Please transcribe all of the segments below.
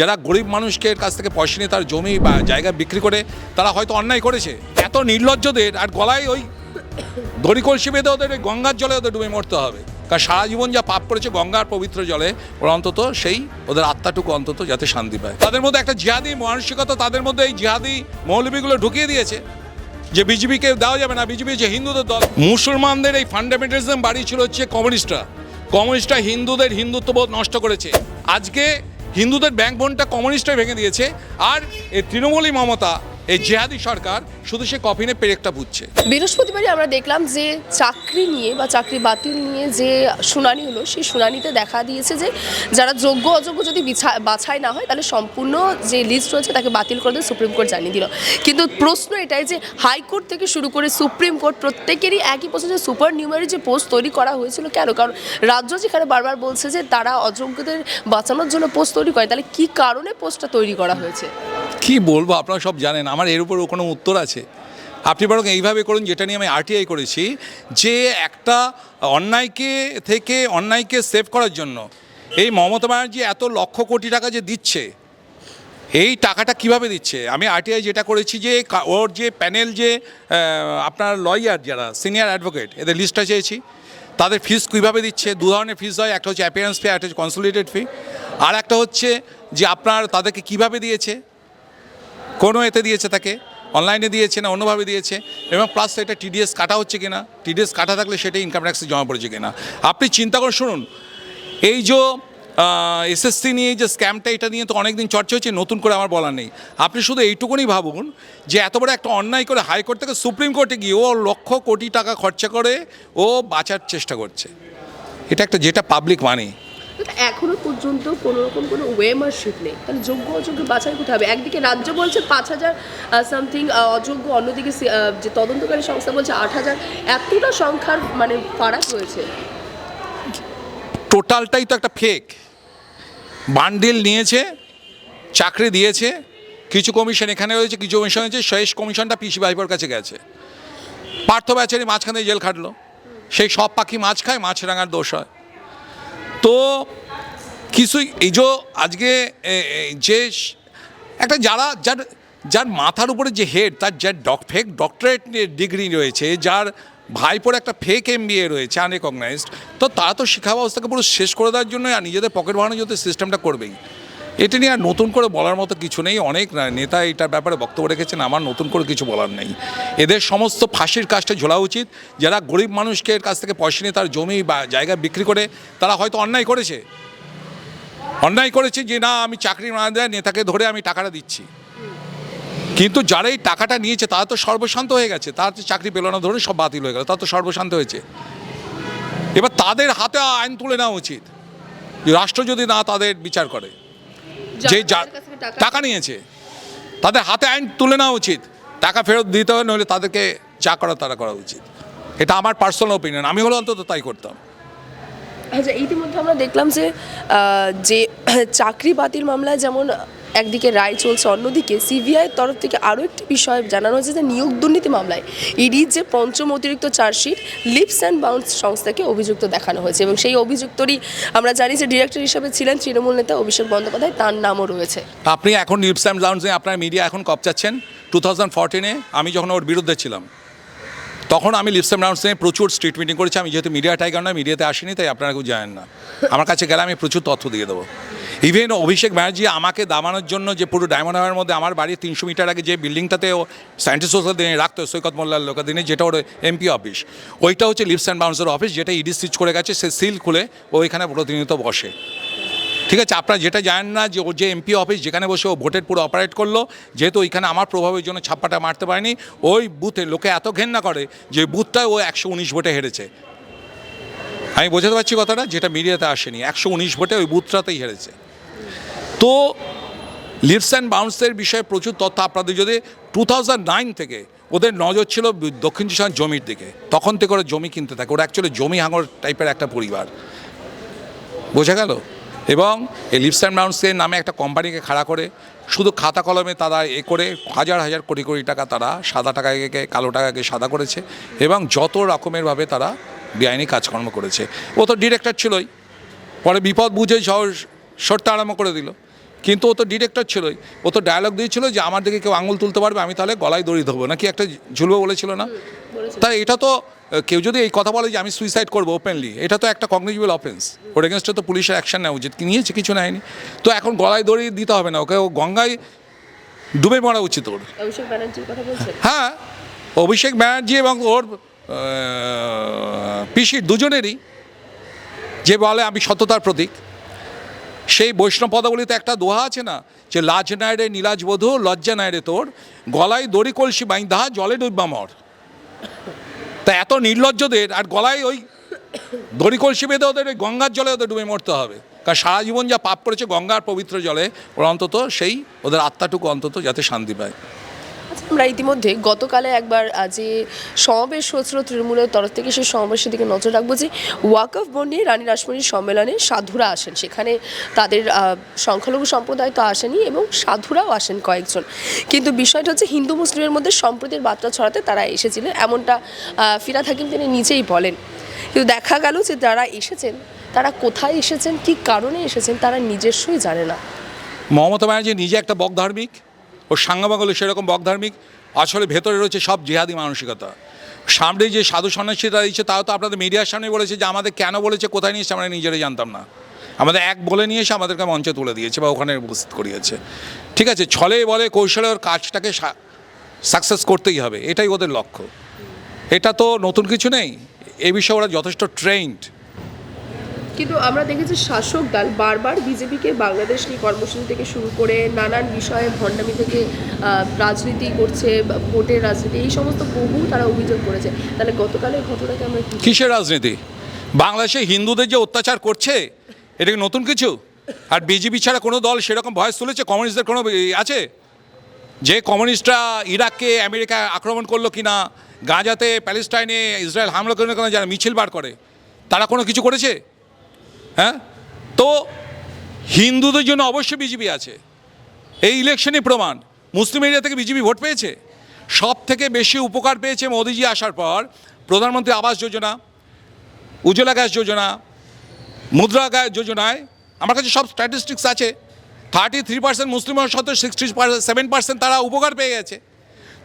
যারা গরিব মানুষের কাছ থেকে পয়সা নিয়ে তার জমি বা জায়গা বিক্রি করে তারা হয়তো অন্যায় করেছে। এত নির্লজ্জদের আর গলায় ওই দড়ি কলসি বেঁধে ওদের ওই গঙ্গার জলে ওদের ডুবে মরতে হবে, কারণ সারা জীবন যা পাপ করেছে গঙ্গার পবিত্র জলে, ওরা অন্তত সেই ওদের আত্মাটুকু অন্তত যাতে শান্তি পায়। তাদের মধ্যে একটা জিহাদি মানসিকতা, তাদের মধ্যে এই জিহাদি মৌলবীগুলো ঢুকিয়ে দিয়েছে যে বিজেপিকে দেওয়া যাবে না, বিজেপি যে হিন্দুদের দল। মুসলমানদের এই ফান্ডামেন্টালিজম বাড়িয়েছিল হচ্ছে কমিউনিস্টরা হিন্দুদের হিন্দুত্ববোধ নষ্ট করেছে। আজকে হিন্দুদের ব্যাকবোনটা কমিউনিস্টরা ভেঙে দিয়েছে, আর এই তৃণমূলী মমতা, এই জিহাদি সরকার শুধু সে কফিনে পেরেকটা বুঝছে। বৃহস্পতিবারই আমরা দেখলাম যে চাকরি নিয়ে বা চাকরি বাতিল নিয়ে যে শুনানি হলো, সেই শুনানিতে দেখা দিয়েছে যে যারা যোগ্য অযোগ্য যদি বাছাই না হয় তাহলে সম্পূর্ণ যে লিস্ট রয়েছে তাকে বাতিল করে দিয়ে সুপ্রিম কোর্ট জানিয়ে দিল। কিন্তু প্রশ্ন এটাই যে হাইকোর্ট থেকে শুরু করে সুপ্রিম কোর্ট প্রত্যেকেরই একই প্রশ্ন যে সুপার নিউমারি যে পোস্ট তৈরি করা হয়েছিল কেন? কারণ রাজ্য যেখানে বারবার বলছে যে তারা অযোগ্যদের বাঁচানোর জন্য পোস্ট তৈরি করে, তাহলে কি কারণে পোস্টটা তৈরি করা হয়েছে? কি বলবো, আপনারা সব জানেন, আমার এর উপর কোনো উত্তর আছে? আপনি বরং এইভাবে করুন, যেটা নিয়ে আমি আরটিআই করেছি, যে একটা অন্যায়কে সেভ করার জন্য এই মমতা ব্যানার্জি এত লক্ষ কোটি টাকা যে দিচ্ছে, এই টাকাটা কিভাবে দিচ্ছে? আমি আরটিআই যেটা করেছি যে ওর যে প্যানেল, যে আপনার লয়ার যারা সিনিয়র অ্যাডভোকেট, এদের লিস্টটা চেয়েছি, তাদের ফিস কীভাবে দিচ্ছে। দু ধরনের ফিস হয়, একটা হচ্ছে অ্যাপিয়ারেন্স ফি, একটা হচ্ছে কনসোলিডেটেড ফি, আর একটা হচ্ছে যে আপনার তাদেরকে কিভাবে দিয়েছে, কোনো এতে দিয়েছে, তাকে অনলাইনে দিয়েছে না অন্যভাবে দিয়েছে, এবং প্লাস এটা টিডিএস কাটা হচ্ছে কিনা, টিডিএস কাটা থাকলে সেটা ইনকাম ট্যাক্সে জমা পড়েছে কিনা। আপনি চিন্তা করে শুনুন, এই যে এসএসসি নিয়ে যে স্ক্যামটা, এটা নিয়ে তো অনেক দিন চর্চা হচ্ছে, নতুন করে আমার বলার নেই। আপনি শুধু এইটুকুনি ভাবুন যে এত বড় একটা অন্যায় করে হাইকোর্ট থেকে সুপ্রিম কোর্টে গিয়ে ও লক্ষ কোটি টাকা খরচা করে ও বাঁচার চেষ্টা করছে। এটা একটা যেটা পাবলিক মানি। এখনো পর্যন্ত কোনো রকম কোনো ওয়েমারশিপ নেই, তাহলে যোগ্য অযোগ্য বাছাই করতে হবে। একদিকে রাজ্য বলছে 5,000 সামথিং অযোগ্য, অন্যদিকে যে তদন্তকারী সংস্থা বলছে 8,000। এতটা সংখ্যার মানে ফারাক রয়েছে। টোটালটাই তো একটা ফেক। বান্ডিল নিয়েছে, চাকরি দিয়েছে, কিছু কমিশন এখানে রয়েছে, কিছু কমিশন হয়েছে, শেষ কমিশনটা পিসি ভাইপোর কাছে গেছে। পার্থ ব্যাচারি মাঝখানে জেল খাটলো, সেই সব পাখি মাছ খায়, মাছ রাঙার দোষ হয়। তো কিছুই এই যে আজকে যে একটা যার মাথার উপরে যে হেড, তার যার ফেক ডক্টরেট ডিগ্রি রয়েছে, যার ভাইপোর একটা ফেক MBA রয়েছে আনরিকগনাইজড, তো তারা তো শিক্ষা ব্যবস্থাকে পুরো শেষ করে দেওয়ার জন্য আর নিজেদের পকেট বানানোর জন্য সিস্টেমটা করবেই। এটা নিয়ে আর নতুন করে বলার মতো কিছু নেই। অনেক নেতা এটার ব্যাপারে বক্তব্য রেখেছেন, আমার নতুন করে কিছু বলার নেই। এদের সমস্ত ফাঁসির কাজটা ঝোলা উচিত। যারা গরিব মানুষের কাছ থেকে পয়সা নিয়ে তার জমি বা জায়গা বিক্রি করে, তারা হয়তো অন্যায় করেছে যে না, আমি চাকরি না দেয় নেতাকে ধরে আমি টাকাটা দিচ্ছি, কিন্তু যারা এই টাকাটা নিয়েছে তারা তো সর্বশান্ত হয়ে গেছে, তারা তো চাকরি পেল না, ধরে সব বাতিল হয়ে গেল, তারা তো সর্বশান্ত হয়েছে। এবার তাদের হাতে আইন তুলে নেওয়া উচিত, রাষ্ট্র যদি না তাদের বিচার করে, যে টাকা নিয়েছে তাদের হাতে আইন তুলে নেওয়া উচিত, টাকা ফেরত দিতে হবে, নইলে তাদেরকে যা করা তারা করা উচিত। এটা আমার পার্সোনাল ওপিনিয়ন, আমি হলো অন্তত তাই করতাম। আচ্ছা, ইতিমধ্যে আমরা দেখলাম যে চাকরি বাতিল মামলায় যেমন একদিকে রায় চলছে, অন্যদিকে সিবিআইয়ের তরফ থেকে আরও একটি বিষয় জানানো হয়েছে যে নিয়োগ দুর্নীতি মামলায় ইডির যে পঞ্চম অতিরিক্ত চার্জশিট, লিপস অ্যান্ড বাউন্স সংস্থাকে অভিযুক্ত দেখানো হয়েছে, এবং সেই অভিযুক্তরই আমরা জানি যে ডিরেক্টর হিসেবে ছিলেন তৃণমূল নেতা অভিষেক বন্দ্যোপাধ্যায়, তার নামও রয়েছে। আপনি এখন লিপস অ্যান্ড বাউন্স নিয়ে আপনার মিডিয়া এখন কপচাচ্ছেন। 2014-এ আমি যখন ওর বিরুদ্ধে ছিলাম, তখন আমি লিপস অ্যান্ড বাউন্স নিয়ে প্রচুর স্ট্রিট মিটিং করেছি। আমি যেহেতু মিডিয়া টাইগার নয়, মিডিয়াতে আসিনি, তাই আপনারা কেউ জানেন না। আমার কাছে গেলে আমি প্রচুর তথ্য দিয়ে দেবো। ইভেন অভিষেক ব্যানার্জি আমাকে দামানোর জন্য যে পুরো ডায়মন্ড হারবারের মধ্যে আমার বাড়ির 300 মিটার আগে যে বিল্ডিংটাতে ও সায়েন্টিস্ট সোসাইটি দিনে রাখতো, সৈকত মোল্লার লোকাদিনে, যেটা ওর MP অফিস, ওইটা হচ্ছে লিপস অ্যান্ড বাউন্সের অফিস, যেটা ইডি সিজ করে গেছে। সে সিল খুলে ও এখানে প্রতিনিয়ত বসে। ঠিক আছে, আপনারা যেটা জানেন না যে ওর যে MP অফিস, যেখানে বসে ও ভোটের পুরো অপারেট করলো, যেহেতু ওইখানে আমার প্রভাবের জন্য ছাপ্পাটা মারতে পারেনি, ওই বুথে লোকে এত ঘেন্না করে যে বুথটায় ও 119 ভোটে হেরেছে। আমি বোঝাতে পারছি কথাটা, যেটা মিডিয়াতে আসেনি। 119 ভোটে ওই বুথটাতেই হেরেছে। তো লিপস অ্যান্ড বাউন্সের বিষয়ে প্রচুর তথ্য আপনাদের, যদি 2009 থেকে ওদের নজর ছিল দক্ষিণ চব্বিশ জমির দিকে, তখন থেকে ওরা জমি কিনতে থাকে। ওরা অ্যাকচুয়ালি জমি হাঙর টাইপের একটা পরিবার, বোঝা গেল। এবং এই লিপস অ্যান্ড বাউন্সের নামে একটা কোম্পানিকে খাড়া করে শুধু খাতা কলমে তারা করে হাজার হাজার কোটি কোটি টাকা তারা সাদা টাকাকে কালো টাকাকে সাদা করেছে, এবং যত রকমেরভাবে তারা বেআইনি কাজকর্ম করেছে। ও তো ডিরেক্টর ছিলই, পরে বিপদ বুঝে সরতে আরম্ভ করে দিল। কিন্তু ও তো ডিরেক্টর ছিলই, ও তো ডায়ালগ দিয়েছিল যে আমার দিকে কেউ আঙুল তুলতে পারবে আমি তাহলে গলায় দড়ি ধরবো, নাকি একটা ঝুলবো বলেছিল না? তাই এটা তো কেউ যদি এই কথা বলে যে আমি সুইসাইড করবো ওপেনলি, এটা তো একটা কগনিজেবল অফেন্স, ওর এগেনস্টে তো পুলিশের অ্যাকশন নেওয়া উচিত, নিয়েছে কিছু নেয়নি। তো এখন গলায় দড়ি দিতে হবে না, ওকে ও গঙ্গায় ডুবে মরা উচিত ওর। অভিষেক ব্যানার্জির কথা বলছেন? হ্যাঁ, অভিষেক ব্যানার্জি এবং ওর পিসির দুজনেরই যে বলে আমি সততার প্রতীক, সেই বৈষ্ণব পদাবলিতে একটা দোহা আছে না, যে লাজ নাই রে নীলাজ বধূ লজ্জা নাই রে তোর, গলায় দড়ি কলসি বাইন্ধা জলে ডুববা মর। তা এত নির্লজ্জদের আর গলায় ওই দড়ি কলসি বেঁধে ওদের ওই গঙ্গার জলে ওদের ডুবে মরতে হবে, কারণ সারা জীবন যা পাপ করেছে গঙ্গার পবিত্র জলে, ওরা অন্তত সেই ওদের আত্মাটুকু অন্তত যাতে শান্তি পায়। আমরা ইতিমধ্যে গতকালে একবার যে সমাবেশ হচ্ছিল তৃণমূলের তরফ থেকে, সেই সমাবেশের দিকে নজর রাখবো যে ওয়াকফ বোর্ড নিয়ে রানী রাসমণির সম্মেলনে সাধুরা আসেন, সেখানে তাদের সংখ্যালঘু সম্প্রদায় তো আসেনি এবং সাধুরাও আসেন কয়েকজন, কিন্তু বিষয়টা হচ্ছে হিন্দু মুসলিমের মধ্যে সম্প্রীতির বার্তা ছড়াতে তারা এসেছিলেন, এমনটা ফিরহাদ হাকিম তিনি নিজেই বলেন। কিন্তু দেখা গেল যে যারা এসেছেন তারা কোথায় এসেছেন, কী কারণে এসেছেন তারা নিজস্বই জানে না। মমতা ব্যানার্জি নিজে একটা বকধার্মিক, ও সাঙ্গাবাগলে সেরকম বকধার্মিক, আসলে ভেতরে রয়েছে সব জিহাদি মানসিকতা। সামনে যে সাধু সন্ন্যাসীরা দিচ্ছে তাও তো আপনাদের মিডিয়ার সামনে বলেছে, যে আমাদের কেন বলেছে কোথায় নিয়ে এসে আমরা নিজেরাই জানতাম না, আমাদের এক বলে নিয়ে এসে আমাদেরকে মঞ্চে তুলে দিয়েছে বা ওখানে উপস্থিত করিয়েছে। ঠিক আছে, ছলে বলে কৌশলে ওর কাজটাকে সাকসেস করতেই হবে, এটাই ওদের লক্ষ্য, এটা তো নতুন কিছু নেই, এ বিষয়ে ওরা যথেষ্ট ট্রেন্ড। কিন্তু আমরা দেখেছি শাসক দল বারবার বিজেপিকে বাংলাদেশ নিয়ে কর্মসূচি থেকে শুরু করে নানান বিষয়ে ভণ্ডামি থেকে রাজনীতি করছে, ভোটের রাজনীতি, এই সমস্ত বহু তারা অভিযোগ করেছে। তাহলে গতকালের ঘটনাকে আমরা কিসের রাজনীতি? বাংলাদেশে হিন্দুদের যে অত্যাচার করছে এটা কি নতুন কিছু? আর বিজেপি ছাড়া কোনো দল সেরকম ভয়েস তুলেছে? কমিউনিস্টদের কোনো আছে যে কমিউনিস্টরা ইরাককে আমেরিকা আক্রমণ করলো কিনা, গাজাতে প্যালেস্টাইনে ইসরায়েল হামলা করলো কিনা, যারা মিছিল বার করে তারা কোনো কিছু করেছে? হ্যাঁ, তো হিন্দুদের জন্য অবশ্যই বিজেপি আছে, এই ইলেকশনই প্রমাণ। মুসলিম এরিয়া থেকে বিজেপি ভোট পেয়েছে, সব থেকে বেশি উপকার পেয়েছে মোদিজি আসার পর প্রধানমন্ত্রী আবাস যোজনা, উজ্জ্বলা গ্যাস যোজনা, মুদ্রা গ্যাস যোজনায়। আমার কাছে সব স্ট্যাটিস্টিক্স আছে, 33% মুসলিম হওয়ার সত্ত্বেও 67% তারা উপকার পেয়ে গেছে,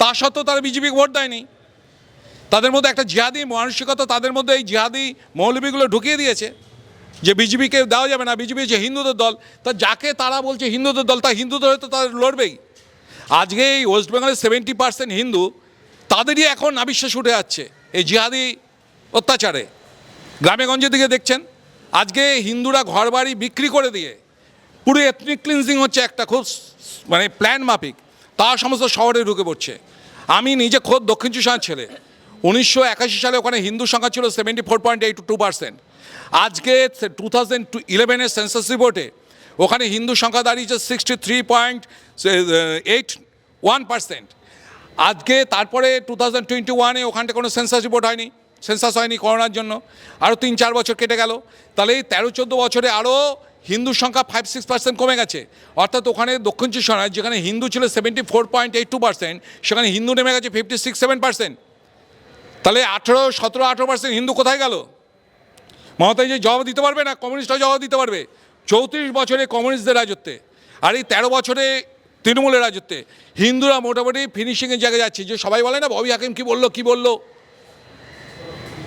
তা সত্ত্বেও তারা বিজেপিকে ভোট দেয়নি। তাদের মধ্যে একটা জিহাদি মানসিকতা, তাদের মধ্যে এই জিহাদি মৌলবীগুলো ঢুকিয়ে দিয়েছে যে বিজেপিকে দেওয়া যাবে না, বিজেপি হচ্ছে হিন্দুদের দল। তা যাকে তারা বলছে হিন্দুদের দল, তা হিন্দুদের হয়তো তাদের লড়বেই। আজকে এই ওয়েস্ট বেঙ্গলের 70% হিন্দু, তাদেরই এখন নাবিশ্বাস উঠে যাচ্ছে এই জিহাদি অত্যাচারে। গ্রামে গঞ্জের দিকে দেখছেন, আজকে হিন্দুরা ঘরবাড়ি বিক্রি করে দিয়ে পুরো এথনিক ক্লিনজিং হচ্ছে একটা খুব মানে প্ল্যান মাফিক, তা সমস্ত শহরে ঢুকে পড়ছে। আমি নিজে খোদ দক্ষিণ চব্বিশ ছেলে, 1981 সালে ওখানে হিন্দু সংখ্যা ছিল 74.82%। আজকে 2011 সেন্সাস রিপোর্টে ওখানে হিন্দু সংখ্যা দাঁড়িয়েছে 63.81%। আজকে তারপরে 2021 ওখানটা কোনো সেন্সাস রিপোর্ট হয়নি, সেন্সাস হয়নি করোনার জন্য, আরও 3-4 বছর কেটে গেল। তাহলে এই 13-14 বছরে আরও হিন্দুর সংখ্যা 5-6% কমে গেছে। অর্থাৎ ওখানে দক্ষিণ চব্বিশ পরগনায় যেখানে হিন্দু ছিল 74.82%, সেখানে হিন্দু নেমে গেছে 56-7%। তাহলে 17-18% হিন্দু কোথায় গেল? মমতাজি জবাব দিতে পারবে না, কমিউনিস্টরা জবাব দিতে পারবে। 34 বছরে কমিউনিস্টদের রাজত্বে আর এই 13 বছরে তৃণমূলের রাজত্বে হিন্দুরা মোটামুটি ফিনিশিংয়ের জায়গায় যাচ্ছে। যে সবাই বলে না ববি হাকিম কী বললো,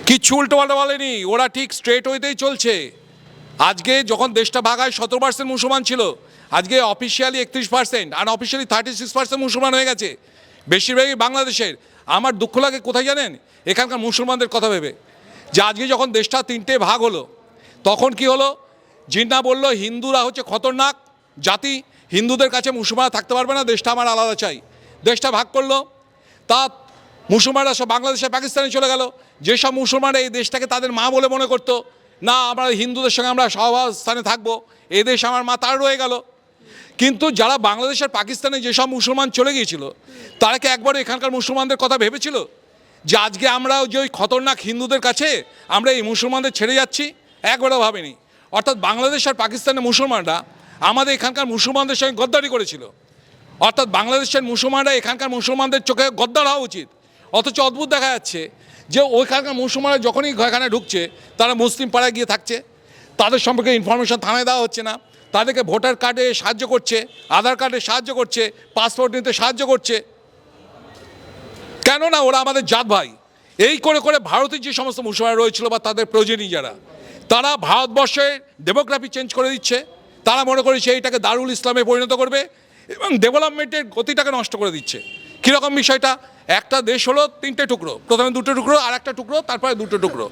কিচ্ছু উল্টোপাল্টা বলেনি, ওরা ঠিক স্ট্রেট ওয়েতেই চলছে। আজকে যখন দেশটা ভাগায় 17% মুসলমান ছিল, আজকে অফিসিয়ালি 31%, আনঅফিসিয়ালি 36% মুসলমান হয়ে গেছে, বেশিরভাগই বাংলাদেশের। আমার দুঃখ লাগে কোথায় জানেন? এখানকার মুসলমানদের কথা ভেবে, যে আজকে যখন দেশটা 3টে ভাগ হলো, তখন কি হলো? জিন্না বলল হিন্দুরা হচ্ছে খতরনাক জাতি, হিন্দুদের কাছে মুসলমানরা থাকতে পারবে না, দেশটা আমার আলাদা চাই। দেশটা ভাগ করলো, তা মুসলমানরা সব বাংলাদেশে পাকিস্তানে চলে গেল। যেসব মুসলমানরা এই দেশটাকে তাদের মা বলে মনে করতো, না আমরা হিন্দুদের সঙ্গে আমরা সহাবস্থানে থাকবো, এই দেশ আমার মা, তার রয়ে গেল। কিন্তু যারা বাংলাদেশের পাকিস্তানে যেসব মুসলমান চলে গিয়েছিল, তারা কি একবারও এখানকার মুসলমানদের কথা ভেবেছিল যে আজকে আমরা যে ওই খতরনাক হিন্দুদের কাছে আমরা এই মুসলমানদের ছেড়ে যাচ্ছি? একবারও ভাবেনি। অর্থাৎ বাংলাদেশ আর পাকিস্তানের মুসলমানরা আমাদের এখানকার মুসলমানদের সঙ্গে গদ্দারি করেছিল। অর্থাৎ বাংলাদেশের মুসলমানরা এখানকার মুসলমানদের চোখে গদ্দার হওয়া উচিত। অথচ অদ্ভুত দেখা যাচ্ছে যে ওইখানকার মুসলমানরা যখনই এখানে ঢুকছে, তারা মুসলিম পাড়ায় গিয়ে থাকছে, তাদের সম্পর্কে ইনফরমেশন থানায় দেওয়া হচ্ছে না, তাদেরকে ভোটার কার্ডে সাহায্য করছে, আধার কার্ডে সাহায্য করছে, পাসপোর্ট নিতে সাহায্য করছে। কেননা ওরা আমাদের জাত ভাই। এই করে করে ভারতের যে সমস্ত মুসলমান রয়েছিল বা তাদের প্রয়োজনী যারা, তারা ভারতবর্ষের ডেমোগ্রাফি চেঞ্জ করে দিচ্ছে। তারা মনে করেছে এইটাকে দারুল ইসলামে পরিণত করবে এবং ডেভেলপমেন্টের গতিটাকে নষ্ট করে দিচ্ছে। কীরকম বিষয়টা? একটা দেশ হলো তিনটে টুকরো, প্রথমে দুটো টুকরো, আর একটা টুকরো, তারপরে দুটো টুকরো।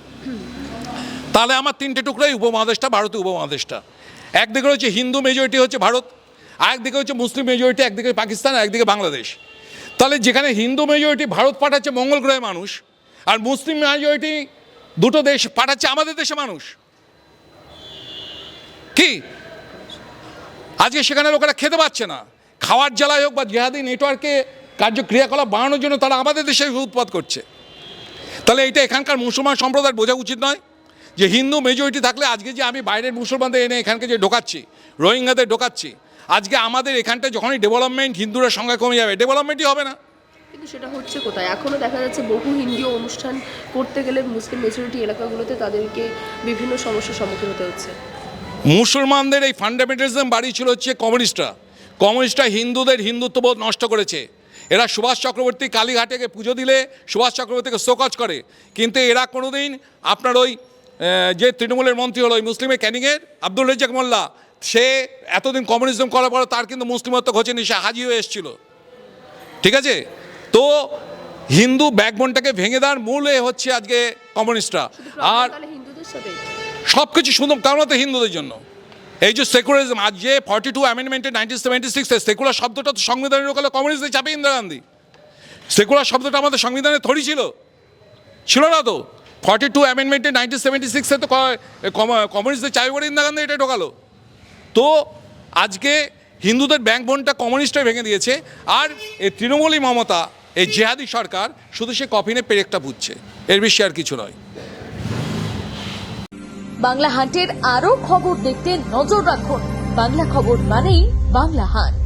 তাহলে আমার তিনটে টুকরোই উপমহাদেশটা, ভারতীয় উপমহাদেশটা। একদিকে হচ্ছে হিন্দু মেজরিটি হচ্ছে ভারত, আরেকদিকে হচ্ছে মুসলিম মেজরিটি, একদিকে পাকিস্তান, একদিকে বাংলাদেশ। তাহলে যেখানে হিন্দু মেজরিটি ভারত পাঠাচ্ছে মঙ্গল গ্রহে মানুষ, আর মুসলিম মেজরিটি দুটো দেশ পাঠাচ্ছে আমাদের দেশে মানুষ, কি আজকে সেখানে লোকেরা খেতে পাচ্ছে না। খাওয়ার জ্বালায় হোক বা জিহাদি নেটওয়ার্কে কার্যক্রিয়াকলাপ বাড়ানোর জন্য তারা আমাদের দেশে উৎপাদ করছে। তাহলে এটা এখানকার মুসলমান সম্প্রদায়ের বোঝা উচিত নয় যে হিন্দু মেজরিটি থাকলে আজকে যে আমি বাইরের মুসলমানদের এনে এখানকে যে ঢোকাচ্ছি, রোহিঙ্গাদের ঢোকাচ্ছি, আজকে আমাদের এখানটা যখনই ডেভেলপমেন্ট হিন্দুরা সংখ্যা কমে যাবে, ডেভেলপমেন্টই হবে না। কিন্তু সেটা হচ্ছে কোথায়? এখনও দেখা যাচ্ছে বহু হিন্দু অনুষ্ঠান করতে গেলে মুসলিম মেজরিটি এলাকাগুলোতে তাদেরকে বিভিন্ন সমস্যার সম্মুখীন হতে হচ্ছে। মুসলমানদের এই ফান্ডামেন্টালিজম বাড়িয়েছিল হচ্ছে কমিউনিস্টরা হিন্দুদের হিন্দুত্ববোধ নষ্ট করেছে। এরা সুভাষ চক্রবর্তী কালীঘাটে পুজো দিলে সুভাষ চক্রবর্তীকে শোকজ করে, কিন্তু এরা কোনোদিন আপনার ওই যে তৃণমূলের মন্ত্রী হলো ওই মুসলিমের ক্যানিংয়ের আব্দুল রেজ্জাক মোল্লা, সে এতদিন কমিউনিজম করার পরে তার কিন্তু মুসলিমত্ব ঘটেনি, সে হাজি হয়ে এসেছিল। ঠিক আছে, তো হিন্দু ব্যাকবোনটাকে ভেঙে দেওয়ার মূলে হচ্ছে আজকে কমিউনিস্টরা। আর হিন্দুদের সাথে সব কিছু শুধু কারণ তো হিন্দুদের জন্য। এই যে সেকুলারিজম, আজ যে 42 অ্যামেন্ডমেন্টে 1976 সেকুলার শব্দটা তো সংবিধানের ওখানে কমিউনিস্টদের চাপে ইন্দিরা গান্ধী। সেকুলার শব্দটা আমাদের সংবিধানে থরি ছিল না তো। 42 অ্যামেন্ডমেন্টে 1976 তো কমিউনিস্টদের চাপে করে ইন্দিরা গান্ধী এটা ঢোকালো। তো আজকে হিন্দুদের ব্যাকবোনটা কমিউনিস্টরা ভেঙে দিয়েছে, আর এই তৃণমূলী মমতা, এই জেহাদি সরকার শুধু সে কফিনে পেরেকটা পুঁতছে, এর বেশি আর কিছু নয়। বাংলা হান্টের আরও খবর দেখতে নজর রাখুন। বাংলা খবর মানেই বাংলা হান্ট।